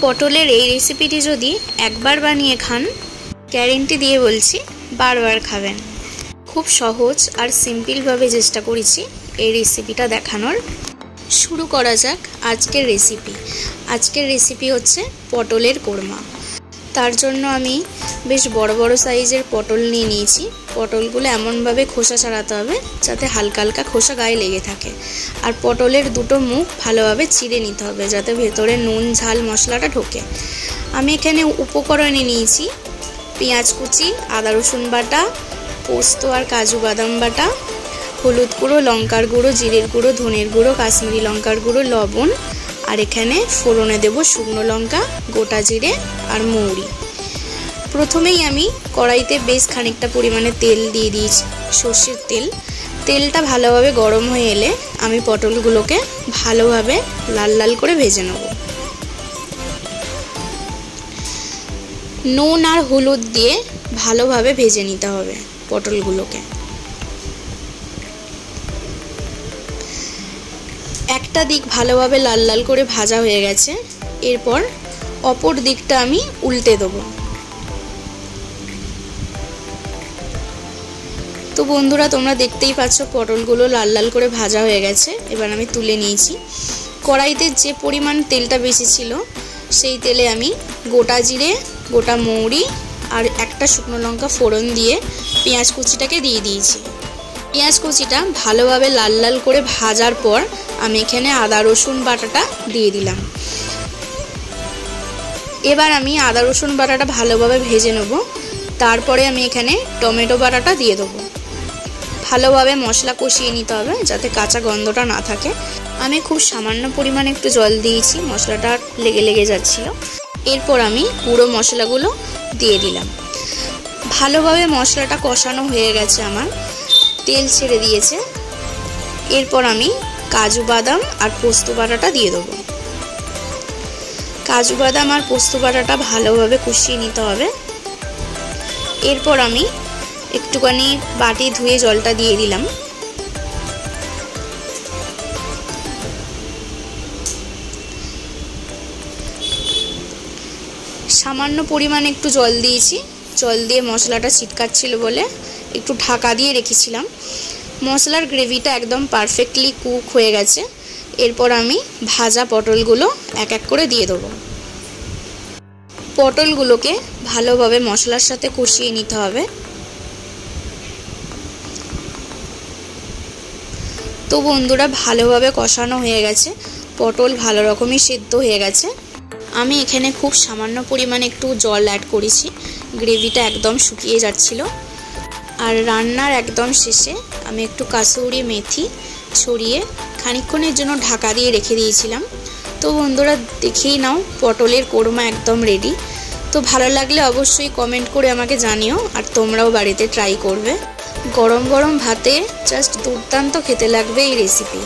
পটলের এই রেসিপিটি যদি একবার বানিয়ে খান, গ্যারেন্টি দিয়ে বলছি বারবার খাবেন। খুব সহজ আর সিম্পলভাবে চেষ্টা করেছি এই রেসিপিটা দেখানোর। শুরু করা যাক আজকের রেসিপি। আজকের রেসিপি হচ্ছে পটলের কোরমা। তার জন্য আমি বেশ বড় বড় সাইজের পটল নিয়ে নিয়েছি। পটলগুলো এমনভাবে খোসা ছাড়াতে হবে যাতে হালকা হালকা খোসা গায়ে লেগে থাকে। আর পটলের দুটো মুখ ভালোভাবে চিড়ে নিতে হবে যাতে ভেতরে নুন ঝাল মশলাটা ঢোকে। আমি এখানে উপকরণে নিয়েছি পেঁয়াজ কুচি, আদা রসুন বাটা, পোস্ত আর কাজু বাদাম বাটা, হলুদ গুঁড়ো, লঙ্কার গুঁড়ো, জিরের গুঁড়ো, ধনের গুঁড়ো, কাশ্মীরি লঙ্কার গুঁড়ো, লবণ, আর এখানে ফোড়নে দেব শুকনো লঙ্কা, গোটা জিরে আর মৌরি। প্রথমেই আমি কড়াইতে বেশ খানিকটা পরিমাণে তেল দিয়ে দিয়েছি, সর্ষের তেল। তেলটা ভালোভাবে গরম হয়ে এলে আমি পটলগুলোকে ভালোভাবে লাল লাল করে ভেজে নেব। নুন আর হলুদ দিয়ে ভালোভাবে ভেজে নিতে হবে পটলগুলোকে। একটা দিক ভালোভাবে লাল লাল করে ভাজা হয়ে গেছে, এরপর অপর দিকটা আমি উল্টে দেবো। তো বন্ধুরা, তোমরা দেখতেই পাচ্ছ পটলগুলো লাল লাল করে ভাজা হয়ে গেছে। এবার আমি তুলে নিয়েছি। কড়াইতে যে পরিমাণ তেলটা বেশি ছিল সেই তেলে আমি গোটা জিরে, গোটা মৌরি আর একটা শুকনো লঙ্কা ফোড়ন দিয়ে পেঁয়াজ কুচিটাকে দিয়ে দিয়েছি। পেঁয়াজ কুচিটা ভালোভাবে লাল লাল করে ভাজার পর আমি এখানে আদা রসুন বাটাটা দিয়ে দিলাম। এবার আমি আদা রসুন বাটাটা ভালোভাবে ভেজে নেব। তারপরে আমি এখানে টমেটো বাটাটা দিয়ে দেবো। ভালোভাবে মশলা কষিয়ে নিতে হবে যাতে কাঁচা গন্ধটা না থাকে। আমি খুব সামান্য পরিমাণে একটু জল দিয়েছি, মশলাটা লেগে লেগে যাচ্ছিল। এরপর আমি গুঁড়ো মশলাগুলো দিয়ে দিলাম। ভালোভাবে মশলাটা কষানো হয়ে গেছে, আমার তেল ছেড়ে দিয়েছে। এরপর আমি কাজু বাদাম আর পোস্ত বাটাটা দিয়ে দেবো। কাজু বাদাম আর পোস্ত বাটাটা ভালোভাবে কষিয়ে নিতে হবে। এরপর আমি একটুখানি বাটি ধুয়ে জলটা দিয়ে দিলাম। সামান্য পরিমাণে একটু জল দিয়েছি। জল দিয়ে মশলাটা ছিটকাচ্ছিল বলে একটু ঢাকা দিয়ে রেখেছিলাম। মশলার গ্রেভিটা একদম পারফেক্টলি কুক হয়ে গেছে। এরপর আমি ভাজা পটলগুলো এক এক করে দিয়ে দেবো। পটলগুলোকে ভালোভাবে মশলার সাথে কষিয়ে নিতে হবে। তো বন্ধুরা, ভালোভাবে কষানো হয়ে গেছে, পটল ভালো রকমই সেদ্ধ হয়ে গেছে। আমি এখানে খুব সামান্য পরিমাণে একটু জল অ্যাড করেছি, গ্রেভিটা একদম শুকিয়ে যাচ্ছিল। আর রান্নার একদম শেষে আমি একটু কাসুরি মেথি ছড়িয়ে খানিকক্ষণের জন্য ঢাকা দিয়ে রেখে দিয়েছিলাম। তো বন্ধুরা, দেখেই নাও পটলের কোরমা একদম রেডি। তো ভালো লাগলে অবশ্যই কমেন্ট করে আমাকে জানিও, আর তোমরাও বাড়িতে ট্রাই করবে। গরম গরম ভাতে জাস্ট দুর্দান্ত খেতে লাগবে এই রেসিপি।